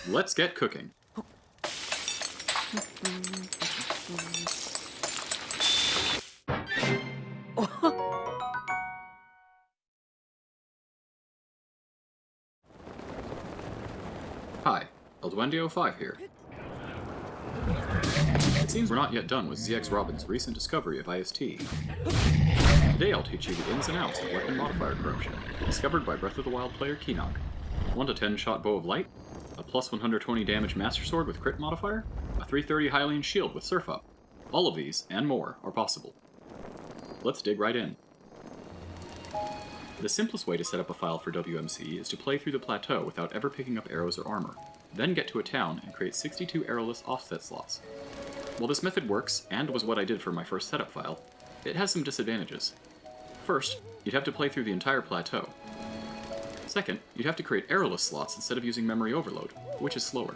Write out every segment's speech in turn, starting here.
Let's get cooking. Hi, Elduendio5 here. It seems we're not yet done with ZX Robin's recent discovery of IST. Today I'll teach you the ins and outs of weapon modifier corruption, discovered by Breath of the Wild player Kenock. 1 to 10 shot bow of light, a plus 120 damage master sword with crit modifier, a 330 Hylian shield with surf up. All of these, and more, are possible. Let's dig right in. The simplest way to set up a file for WMC is to play through the plateau without ever picking up arrows or armor, then get to a town and create 62 arrowless offset slots. While this method works, and was what I did for my first setup file, it has some disadvantages. First, you'd have to play through the entire plateau. Second, you'd have to create arrowless slots instead of using memory overload, which is slower.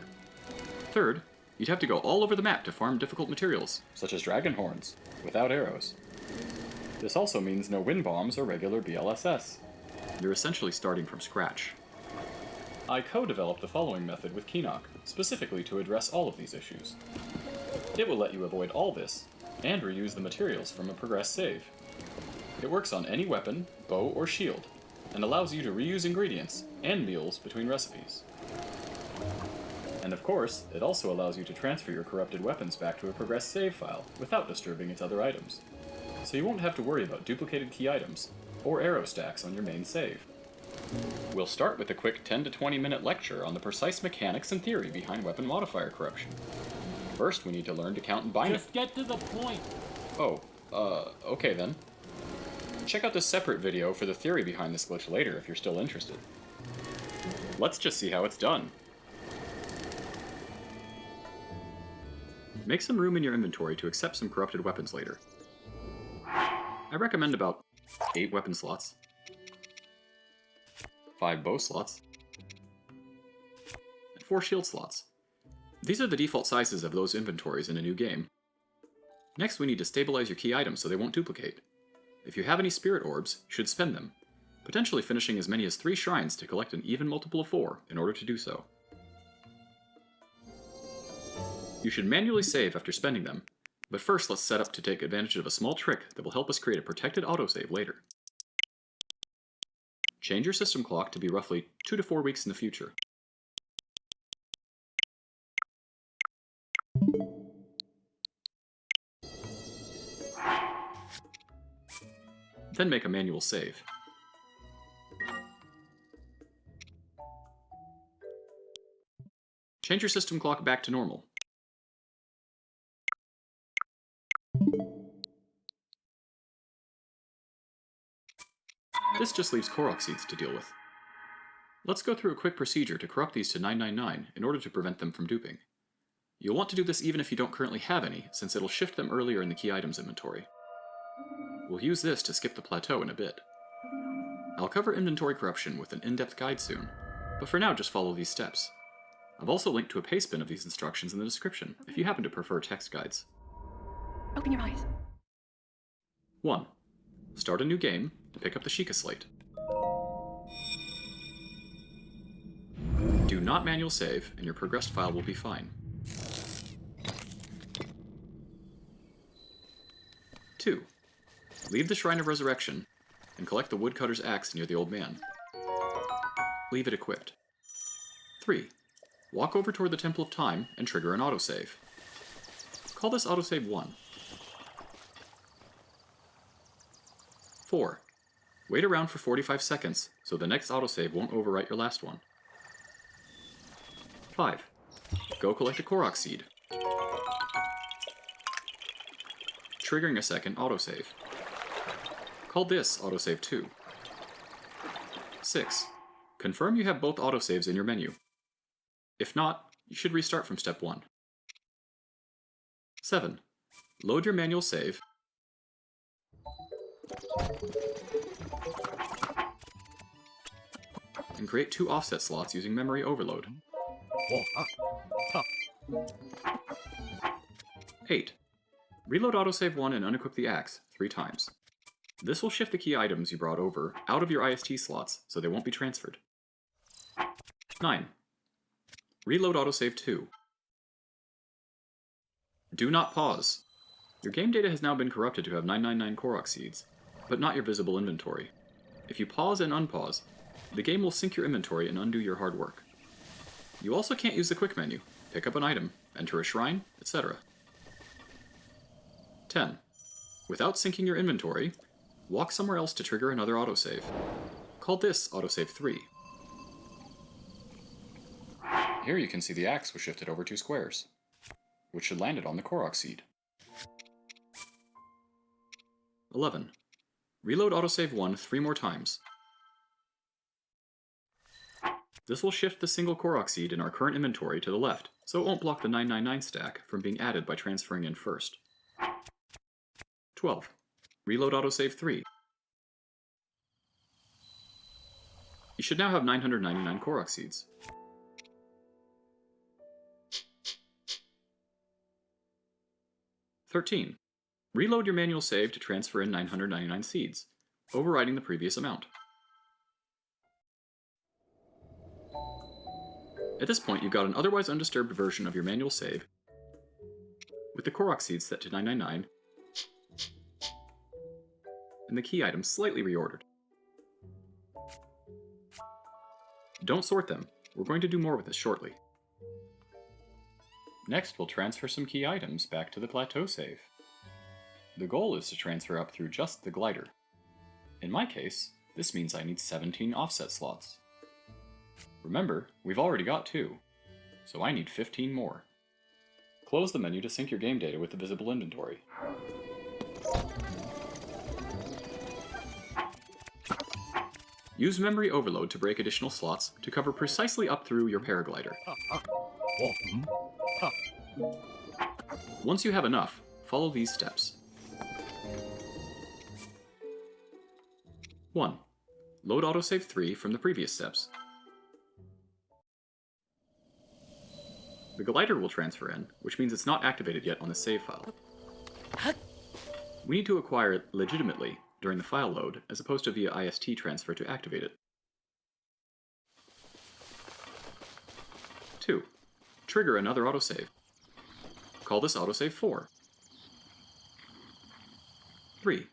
Third, you'd have to go all over the map to farm difficult materials, such as dragon horns, without arrows. This also means no wind bombs or regular BLSS. You're essentially starting from scratch. I co-developed the following method with Kenock, specifically to address all of these issues. It will let you avoid all this, and reuse the materials from a progress save. It works on any weapon, bow, or shield, and allows you to reuse ingredients and meals between recipes. And of course, it also allows you to transfer your corrupted weapons back to a progress save file without disturbing its other items. So you won't have to worry about duplicated key items, or arrow stacks on your main save. We'll start with a quick 10 to 20 minute lecture on the precise mechanics and theory behind weapon modifier corruption. First, we need to learn to count and bind. Just get to the point! Oh, okay then. Check out this separate video for the theory behind this glitch later if you're still interested. Let's just see how it's done. Make some room in your inventory to accept some corrupted weapons later. I recommend about 8 weapon slots, 5 bow slots, and 4 shield slots. These are the default sizes of those inventories in a new game. Next, we need to stabilize your key items so they won't duplicate. If you have any spirit orbs, you should spend them, potentially finishing as many as 3 shrines to collect an even multiple of 4 in order to do so. You should manually save after spending them, but first let's set up to take advantage of a small trick that will help us create a protected autosave later. Change your system clock to be roughly 2 to 4 weeks in the future. Then make a manual save. Change your system clock back to normal. This just leaves Korok Seeds to deal with. Let's go through a quick procedure to corrupt these to 999 in order to prevent them from duping. You'll want to do this even if you don't currently have any, since it'll shift them earlier in the key items inventory. We'll use this to skip the plateau in a bit. I'll cover inventory corruption with an in-depth guide soon, but for now just follow these steps. I've also linked to a pastebin of these instructions in the description, if you happen to prefer text guides. Open your eyes. 1. Start a new game and pick up the Sheikah slate. Do not manual save, and your progressed file will be fine. 2. Leave the Shrine of Resurrection and collect the woodcutter's axe near the old man. Leave it equipped. 3. Walk over toward the Temple of Time and trigger an autosave. Call this autosave 1. 4. Wait around for 45 seconds so the next autosave won't overwrite your last one. 5. Go collect a Korok Seed, triggering a second autosave. Call this autosave 2. 6. Confirm you have both autosaves in your menu. If not, you should restart from step 1. 7. Load your manual save and create 2 offset slots using memory overload. 8. Reload autosave 1 and unequip the axe 3 times. This will shift the key items you brought over out of your IST slots so they won't be transferred. 9. Reload Autosave 2. Do not pause. Your game data has now been corrupted to have 999 Korok Seeds, but not your visible inventory. If you pause and unpause, the game will sync your inventory and undo your hard work. You also can't use the quick menu, pick up an item, enter a shrine, etc. 10. Without syncing your inventory, walk somewhere else to trigger another autosave. Call this Autosave 3. Here you can see the axe was shifted over 2 squares, which should land it on the Korok Seed. 11. Reload Autosave 1 3 more times. This will shift the single Korok Seed in our current inventory to the left, so it won't block the 999 stack from being added by transferring in first. 12. Reload Autosave 3. You should now have 999 Korok Seeds. 13. Reload your manual save to transfer in 999 seeds, overriding the previous amount. At this point, you've got an otherwise undisturbed version of your manual save, with the Korok Seeds set to 999, and the key items slightly reordered. Don't sort them, we're going to do more with this shortly. Next, we'll transfer some key items back to the Plateau save. The goal is to transfer up through just the glider. In my case, this means I need 17 offset slots. Remember, we've already got 2, so I need 15 more. Close the menu to sync your game data with the visible inventory. Use memory overload to break additional slots to cover precisely up through your paraglider. Once you have enough, follow these steps. 1. Load Autosave 3 from the previous steps. The glider will transfer in, which means it's not activated yet on the save file. We need to acquire it legitimately during the file load, as opposed to via IST transfer to activate it. 2. Trigger another autosave. Call this Autosave 4. 3.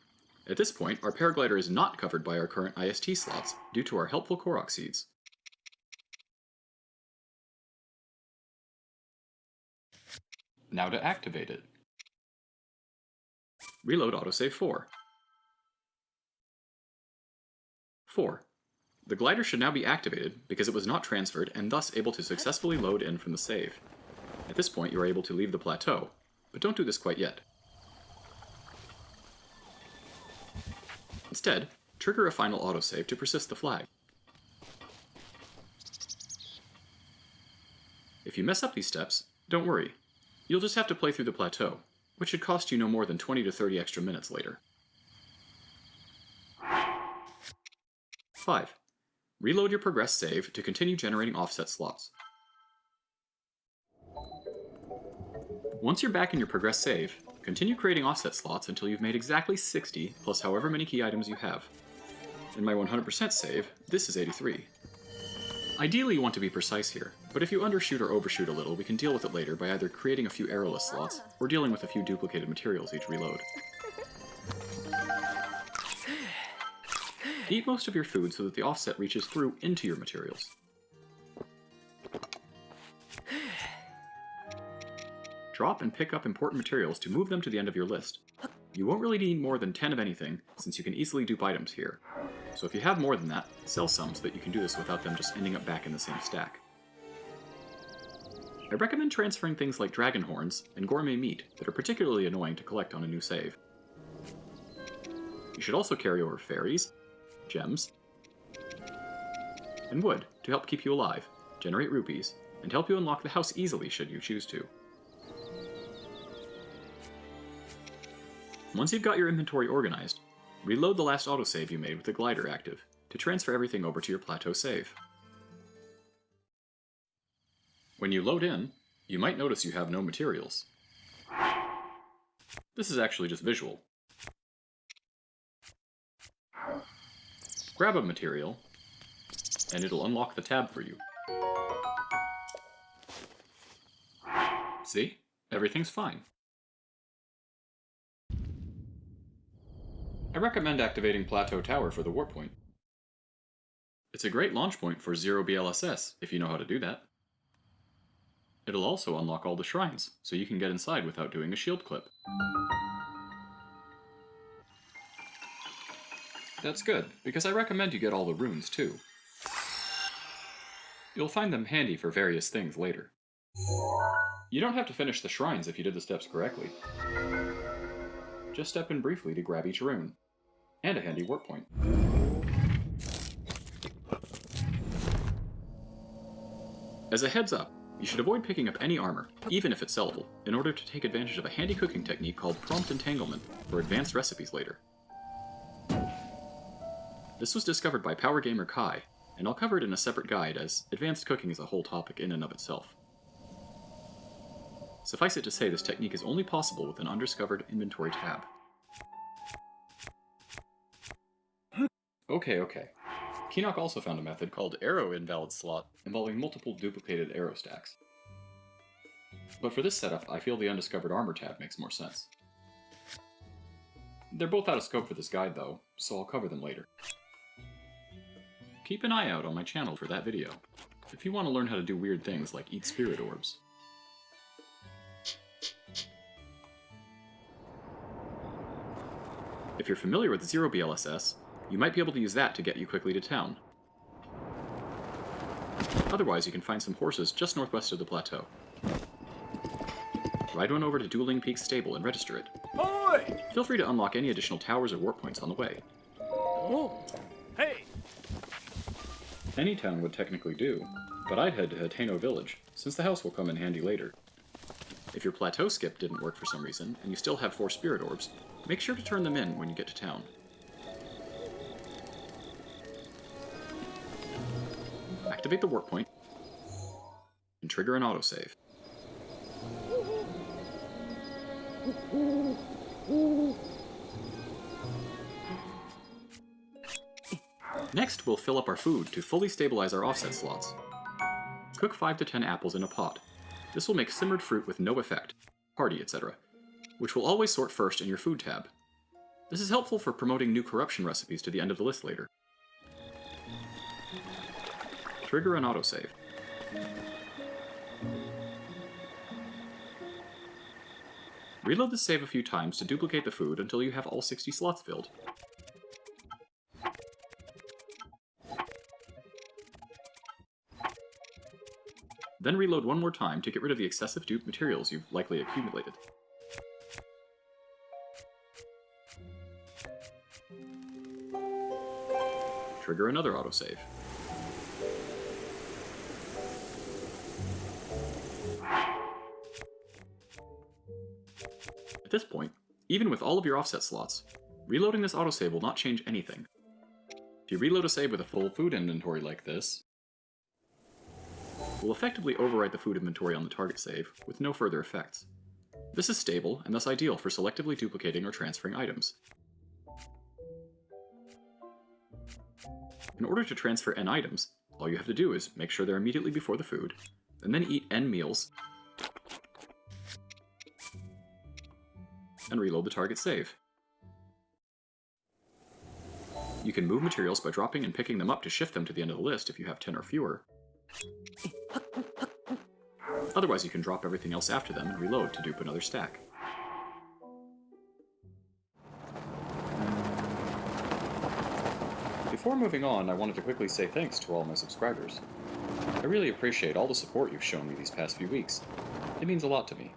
At this point, our paraglider is not covered by our current IST slots due to our helpful Korok Seeds. Now to activate it. Reload Autosave 4. 4. The glider should now be activated because it was not transferred and thus able to successfully load in from the save. At this point, you are able to leave the plateau, but don't do this quite yet. Instead, trigger a final autosave to persist the flag. If you mess up these steps, don't worry. You'll just have to play through the plateau, which should cost you no more than 20 to 30 extra minutes later. 5. Reload your progress save to continue generating offset slots. Once you're back in your progress save, continue creating offset slots until you've made exactly 60 plus however many key items you have. In my 100% save, this is 83. Ideally you want to be precise here, but if you undershoot or overshoot a little, we can deal with it later by either creating a few arrowless slots, or dealing with a few duplicated materials each reload. Eat most of your food so that the offset reaches through into your materials. Drop and pick up important materials to move them to the end of your list. You won't really need more than 10 of anything, since you can easily dupe items here. So if you have more than that, sell some so that you can do this without them just ending up back in the same stack. I recommend transferring things like dragon horns and gourmet meat that are particularly annoying to collect on a new save. You should also carry over fairies, gems, and wood to help keep you alive, generate rupees, and help you unlock the house easily should you choose to. Once you've got your inventory organized, reload the last autosave you made with the glider active to transfer everything over to your plateau save. When you load in, you might notice you have no materials. This is actually just visual. Grab a material, and it'll unlock the tab for you. See? Everything's fine. I recommend activating Plateau Tower for the warp point. It's a great launch point for 0 BLSS, if you know how to do that. It'll also unlock all the shrines, so you can get inside without doing a shield clip. That's good, because I recommend you get all the runes too. You'll find them handy for various things later. You don't have to finish the shrines if you did the steps correctly. Just step in briefly to grab each rune. And a handy warp point. As a heads up, you should avoid picking up any armor, even if it's sellable, in order to take advantage of a handy cooking technique called prompt entanglement for advanced recipes later. This was discovered by Power Gamer Kai, and I'll cover it in a separate guide as advanced cooking is a whole topic in and of itself. Suffice it to say, this technique is only possible with an undiscovered inventory tab. Okay. Hinox also found a method called arrow invalid slot involving multiple duplicated arrow stacks. But for this setup, I feel the undiscovered armor tab makes more sense. They're both out of scope for this guide though, so I'll cover them later. Keep an eye out on my channel for that video, if you want to learn how to do weird things like eat spirit orbs. If you're familiar with 0 BLSS, you might be able to use that to get you quickly to town. Otherwise, you can find some horses just northwest of the plateau. Ride one over to Dueling Peak's stable and register it. Oi! Feel free to unlock any additional towers or warp points on the way. Oh. Hey! Any town would technically do, but I'd head to Hateno Village, since the house will come in handy later. If your Plateau Skip didn't work for some reason, and you still have 4 spirit orbs, make sure to turn them in when you get to town. Activate the warp point, and trigger an autosave. Next, we'll fill up our food to fully stabilize our offset slots. Cook 5 to 10 apples in a pot. This will make simmered fruit with no effect, Hearty, etc., which will always sort first in your food tab. This is helpful for promoting new corruption recipes to the end of the list later. Trigger an autosave. Reload the save a few times to duplicate the food until you have all 60 slots filled. Then reload one more time to get rid of the excessive dupe materials you've likely accumulated. Trigger another autosave. At this point, even with all of your offset slots, reloading this autosave will not change anything. If you reload a save with a full food inventory like this, will effectively overwrite the food inventory on the target save, with no further effects. This is stable, and thus ideal for selectively duplicating or transferring items. In order to transfer n items, all you have to do is make sure they're immediately before the food, and then eat n meals, and reload the target save. You can move materials by dropping and picking them up to shift them to the end of the list if you have 10 or fewer. Otherwise, you can drop everything else after them and reload to dupe another stack. Before moving on, I wanted to quickly say thanks to all my subscribers. I really appreciate all the support you've shown me these past few weeks. It means a lot to me.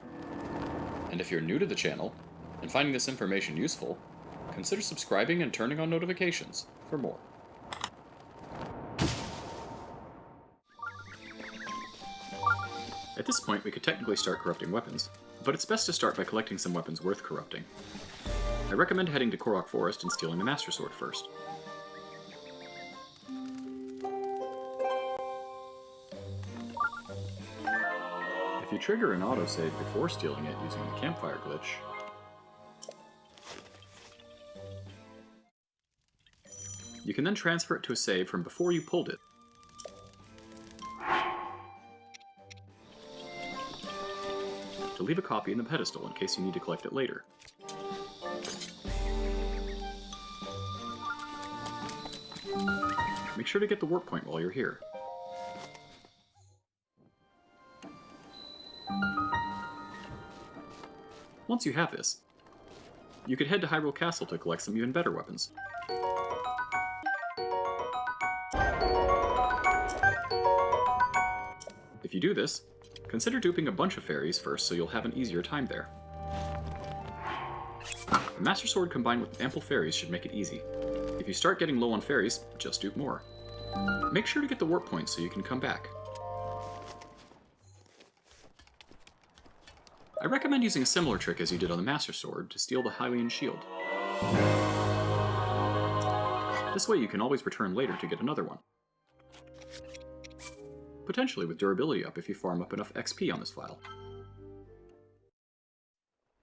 And if you're new to the channel, and finding this information useful, consider subscribing and turning on notifications for more. At this point, we could technically start corrupting weapons, but it's best to start by collecting some weapons worth corrupting. I recommend heading to Korok Forest and stealing the Master Sword first. If you trigger an autosave before stealing it using the campfire glitch, you can then transfer it to a save from before you pulled it. leave a copy in the pedestal in case you need to collect it later. Make sure to get the warp point while you're here. Once you have this, you could head to Hyrule Castle to collect some even better weapons. If you do this, consider duping a bunch of fairies first so you'll have an easier time there. A Master Sword combined with ample fairies should make it easy. If you start getting low on fairies, just dupe more. Make sure to get the warp points so you can come back. I recommend using a similar trick as you did on the Master Sword to steal the Hylian shield. This way you can always return later to get another one. Potentially with durability up if you farm up enough XP on this file.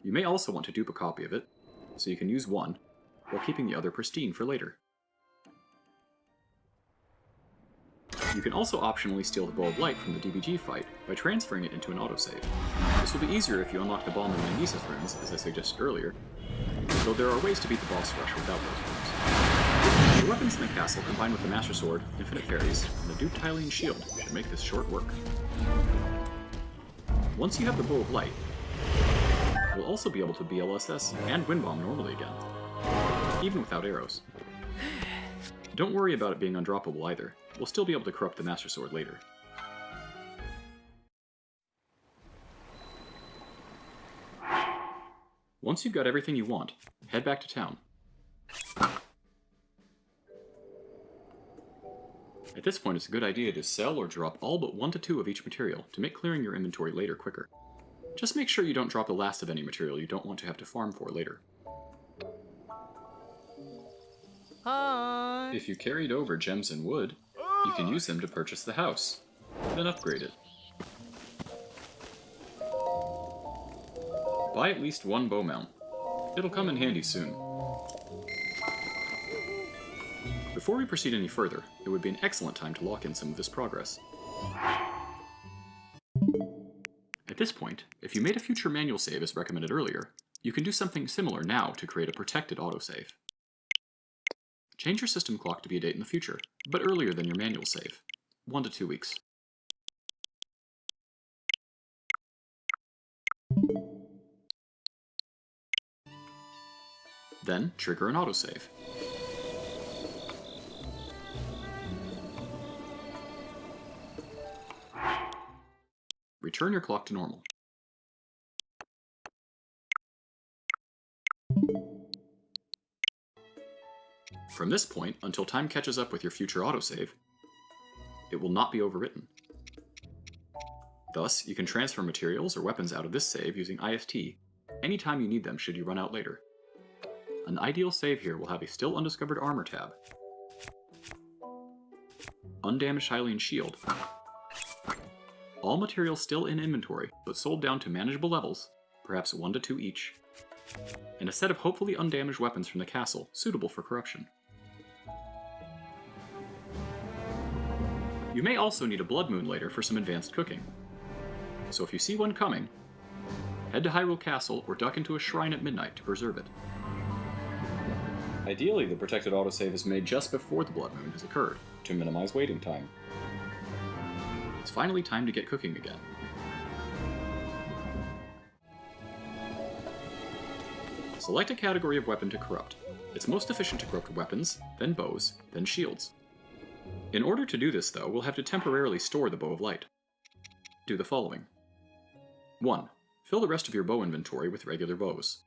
You may also want to dupe a copy of it, so you can use one, while keeping the other pristine for later. You can also optionally steal the Bow of Light from the DBG fight by transferring it into an autosave. This will be easier if you unlock the Balm and Magnesis rooms, as I suggested earlier, though there are ways to beat the boss rush without those rooms. The weapons in the castle, combined with the Master Sword, Infinite Fairies, and the duped Hylian shield, should make this short work. Once you have the Bow of Light, you'll also be able to BLSS and Wind Bomb normally again, even without arrows. Don't worry about it being undroppable either. We'll still be able to corrupt the Master Sword later. Once you've got everything you want, head back to town. At this point, it's a good idea to sell or drop all but 1 to 2 of each material to make clearing your inventory later quicker. Just make sure you don't drop the last of any material you don't want to have to farm for later. Hi. If you carried over gems and wood, you can use them to purchase the house, then upgrade it. Buy at least 1 bow mount. It'll come in handy soon. Before we proceed any further, it would be an excellent time to lock in some of this progress. At this point, if you made a future manual save as recommended earlier, you can do something similar now to create a protected autosave. Change your system clock to be a date in the future, but earlier than your manual save, 1 to 2 weeks. Then, trigger an autosave. Return your clock to normal. From this point, until time catches up with your future autosave, it will not be overwritten. Thus, you can transfer materials or weapons out of this save using IST anytime you need them should you run out later. An ideal save here will have a still undiscovered armor tab, undamaged Hylian shield, all materials still in inventory but sold down to manageable levels, perhaps 1 to 2 each, and a set of hopefully undamaged weapons from the castle suitable for corruption. You may also need a blood moon later for some advanced cooking, so if you see one coming, head to Hyrule Castle or duck into a shrine at midnight to preserve it. Ideally, the protected autosave is made just before the blood moon has occurred, to minimize waiting time. It's finally time to get cooking again. Select a category of weapon to corrupt. It's most efficient to corrupt weapons, then bows, then shields. In order to do this, though, we'll have to temporarily store the Bow of Light. Do the following. 1. Fill the rest of your bow inventory with regular bows.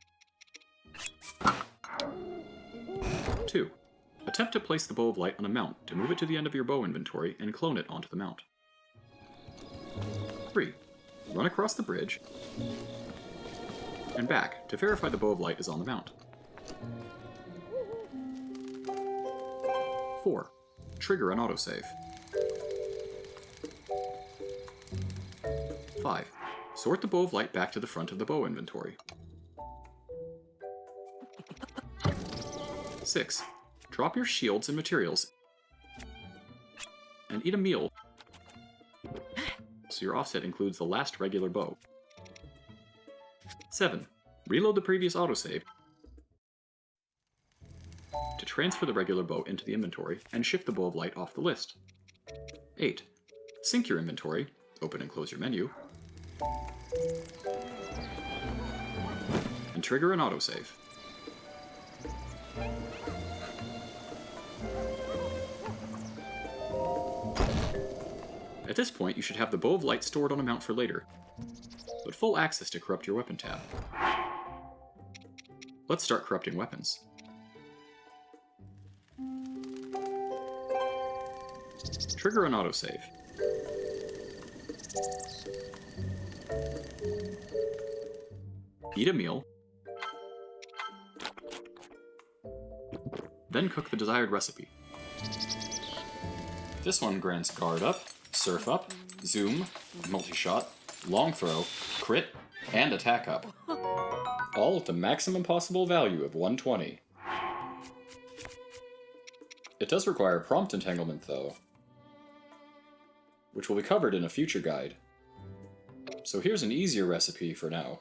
2. Attempt to place the Bow of Light on a mount to move it to the end of your bow inventory and clone it onto the mount. 3. Run across the bridge and back to verify the Bow of Light is on the mount. 4. Trigger an autosave. 5. Sort the Bow of Light back to the front of the bow inventory. 6. Drop your shields and materials and eat a meal so your offset includes the last regular bow. 7. Reload the previous autosave to transfer the regular bow into the inventory and shift the bow of light off the list. 8. Sync your inventory, open and close your menu, and trigger an autosave. At this point, you should have the bow of light stored on a mount for later, but full access to corrupt your weapon tab. Let's start corrupting weapons. Trigger an autosave. Eat a meal. Then cook the desired recipe. This one grants guard up, surf up, zoom, multi-shot, long throw, crit, and attack up. All with the maximum possible value of 120. It does require prompt entanglement though, which will be covered in a future guide. So here's an easier recipe for now.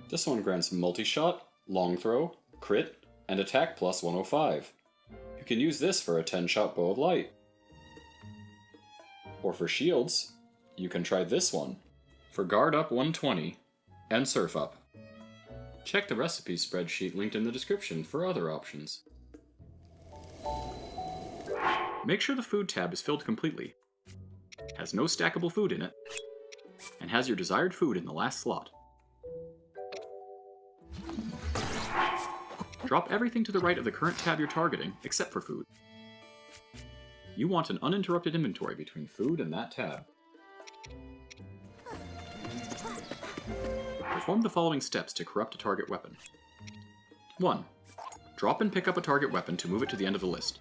This one grants multi-shot, long throw, crit, and attack plus 105. You can use this for a 10-shot bow of light. Or for shields, you can try this one for guard up 120 and surf up. Check the recipe spreadsheet linked in the description for other options. Make sure the food tab is filled completely, has no stackable food in it, and has your desired food in the last slot. Drop everything to the right of the current tab you're targeting, except for food. You want an uninterrupted inventory between food and that tab. Perform the following steps to corrupt a target weapon. 1. Drop and pick up a target weapon to move it to the end of the list.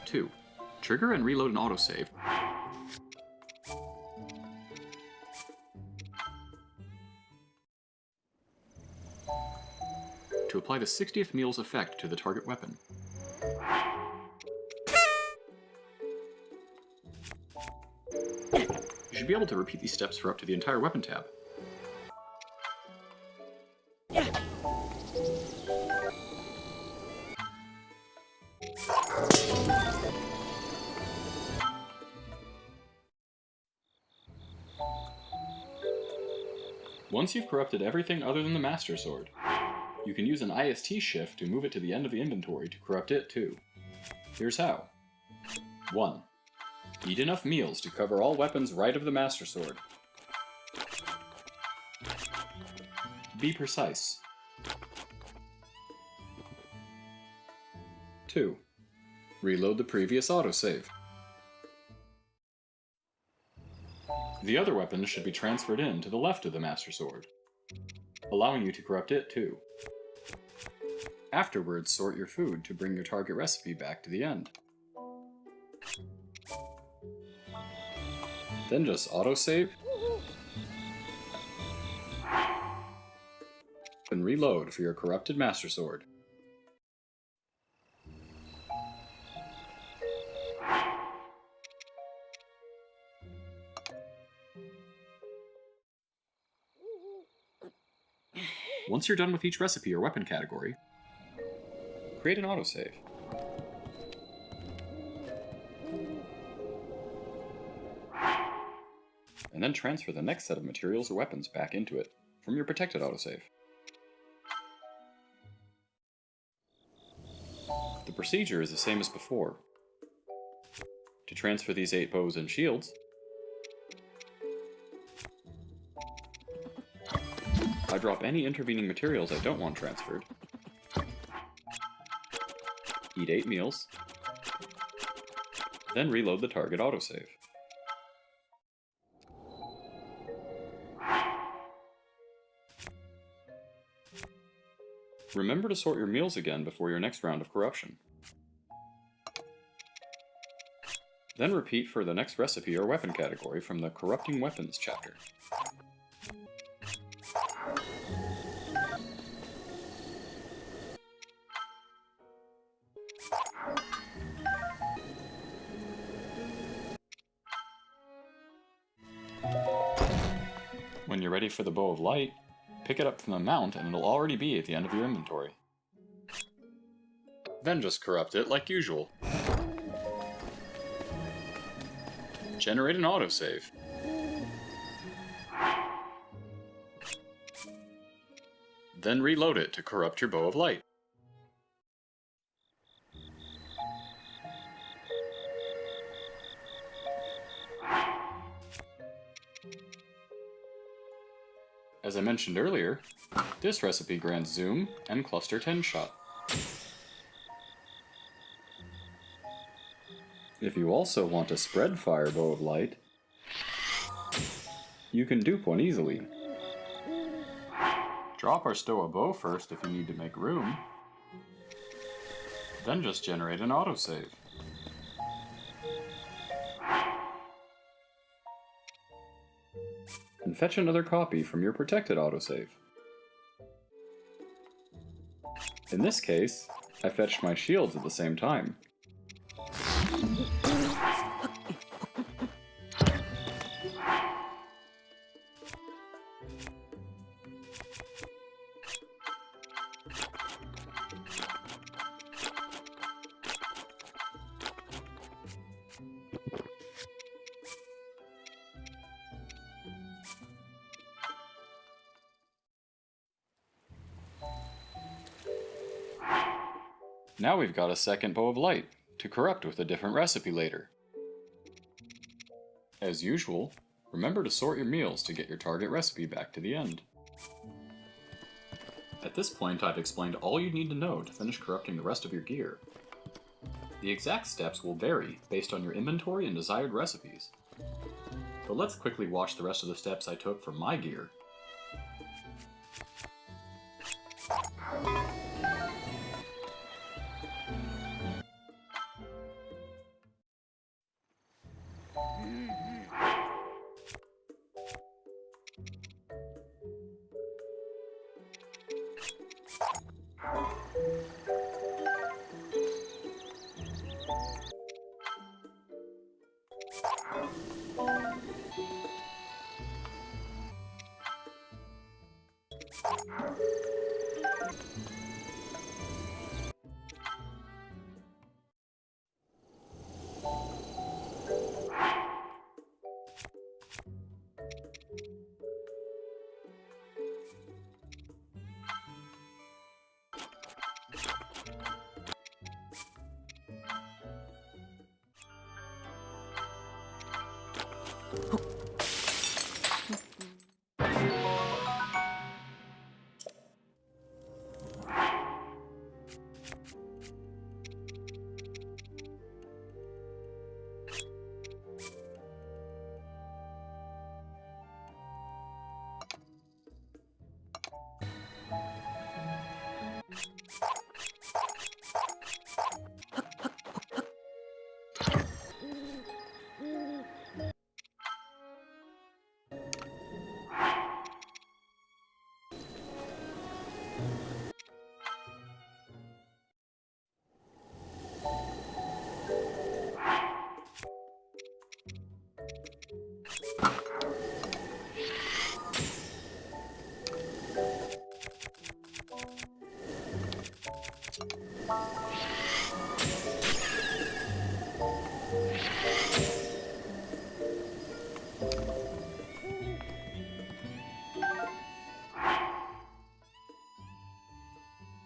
2. Trigger and reload an autosave. To apply the 60th meal's effect to the target weapon. You should be able to repeat these steps for up to the entire weapon tab. Once you've corrupted everything other than the Master Sword, you can use an IST shift to move it to the end of the inventory to corrupt it too. Here's how. 1. Eat enough meals to cover all weapons right of the Master Sword. Be precise. 2. Reload the previous autosave. The other weapons should be transferred in to the left of the Master Sword, allowing you to corrupt it too. Afterwards, sort your food to bring your target recipe back to the end. Then just autosave and reload for your corrupted Master Sword. Once you're done with each recipe or weapon category, create an autosave. And then transfer the next set of materials or weapons back into it from your protected autosave. The procedure is the same as before. To transfer these 8 bows and shields, I drop any intervening materials I don't want transferred, eat 8 meals, then reload the target autosave. Remember to sort your meals again before your next round of corruption. Then repeat for the next recipe or weapon category from the Corrupting Weapons chapter. When you're ready for the Bow of Light, pick it up from the mount and it'll already be at the end of your inventory. Then just corrupt it like usual. Generate an autosave. Then reload it to corrupt your Bow of Light. As I mentioned earlier, this recipe grants zoom and cluster 10 shot. If you also want a spread fire Bow of Light, you can dupe one easily. Drop or stow a bow first if you need to make room, then just generate an autosave. And fetch another copy from your protected autosave. In this case, I fetched my shields at the same time. Now we've got a second Bow of Light, to corrupt with a different recipe later. As usual, remember to sort your meals to get your target recipe back to the end. At this point, I've explained all you need to know to finish corrupting the rest of your gear. The exact steps will vary based on your inventory and desired recipes. But let's quickly watch the rest of the steps I took for my gear.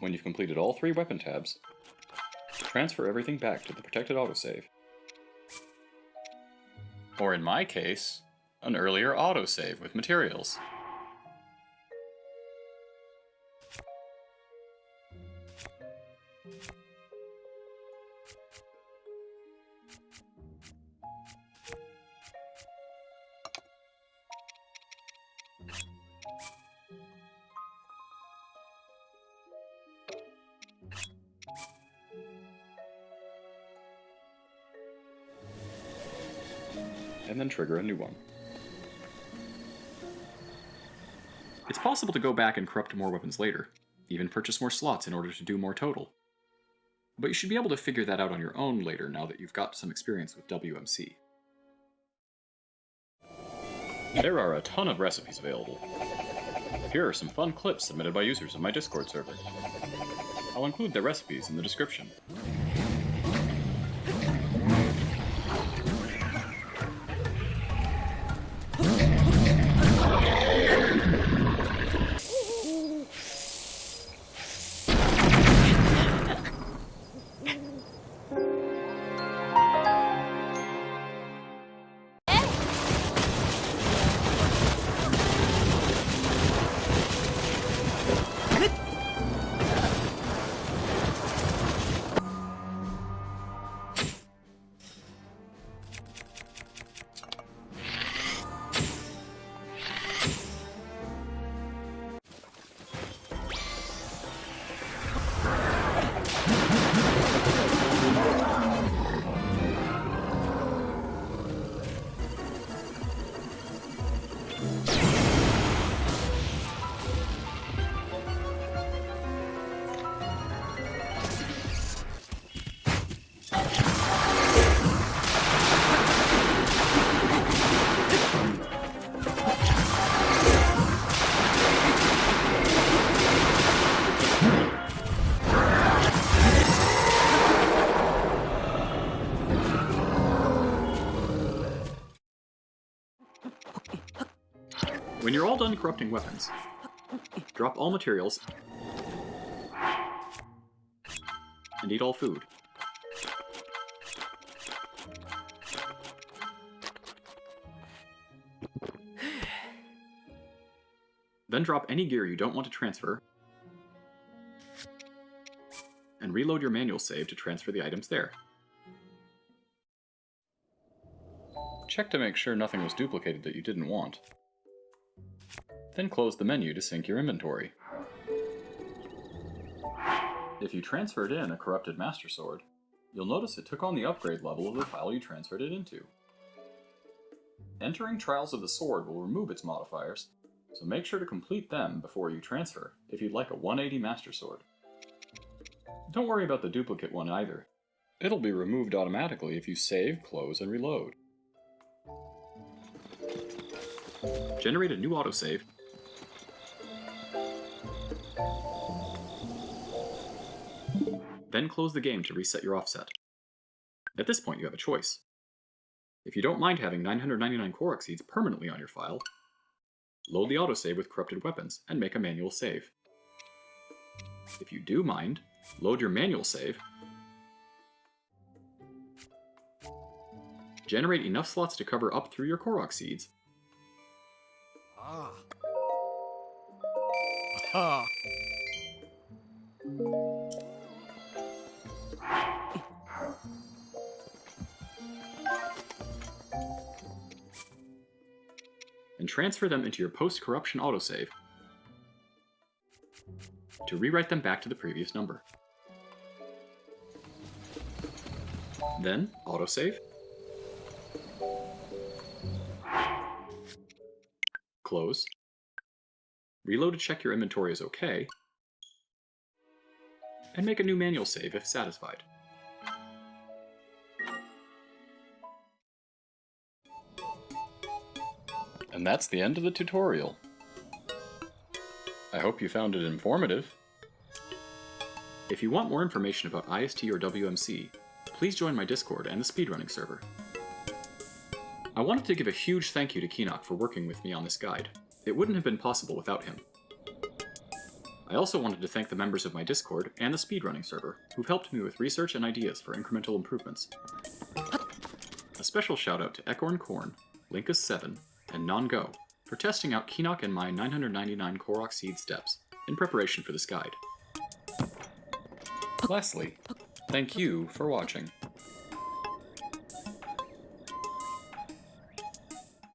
When you've completed all 3 weapon tabs, transfer everything back to the protected autosave. Or in my case, an earlier autosave with materials. And then trigger a new one. It's possible to go back and corrupt more weapons later, even purchase more slots in order to do more total. But you should be able to figure that out on your own later now that you've got some experience with WMC. There are a ton of recipes available. Here are some fun clips submitted by users on my Discord server. I'll include their recipes in the description. When you're all done corrupting weapons, drop all materials and eat all food. Then drop any gear you don't want to transfer and reload your manual save to transfer the items there. Check to make sure nothing was duplicated that you didn't want. Then close the menu to sync your inventory. If you transferred in a corrupted Master Sword, you'll notice it took on the upgrade level of the file you transferred it into. Entering Trials of the Sword will remove its modifiers, so make sure to complete them before you transfer if you'd like a 180 Master Sword. Don't worry about the duplicate one either. It'll be removed automatically if you save, close, and reload. Generate a new autosave, then close the game to reset your offset. At this point you have a choice. If you don't mind having 999 Korok Seeds permanently on your file, load the autosave with corrupted weapons and make a manual save. If you do mind, load your manual save, generate enough slots to cover up through your Korok Seeds, Ah. and transfer them into your post-corruption autosave to rewrite them back to the previous number. Then, autosave, close, reload to check your inventory is okay, and make a new manual save if satisfied. And that's the end of the tutorial. I hope you found it informative. If you want more information about IST or WMC, please join my Discord and the speedrunning server. I wanted to give a huge thank you to Kenock for working with me on this guide. It wouldn't have been possible without him. I also wanted to thank the members of my Discord and the speedrunning server, who've helped me with research and ideas for incremental improvements. A special shout out to Ekorn Korn, Linkus7, and Non-Go for testing out Kenock and my 999 Korok Seed steps in preparation for this guide. Lastly, thank you for watching.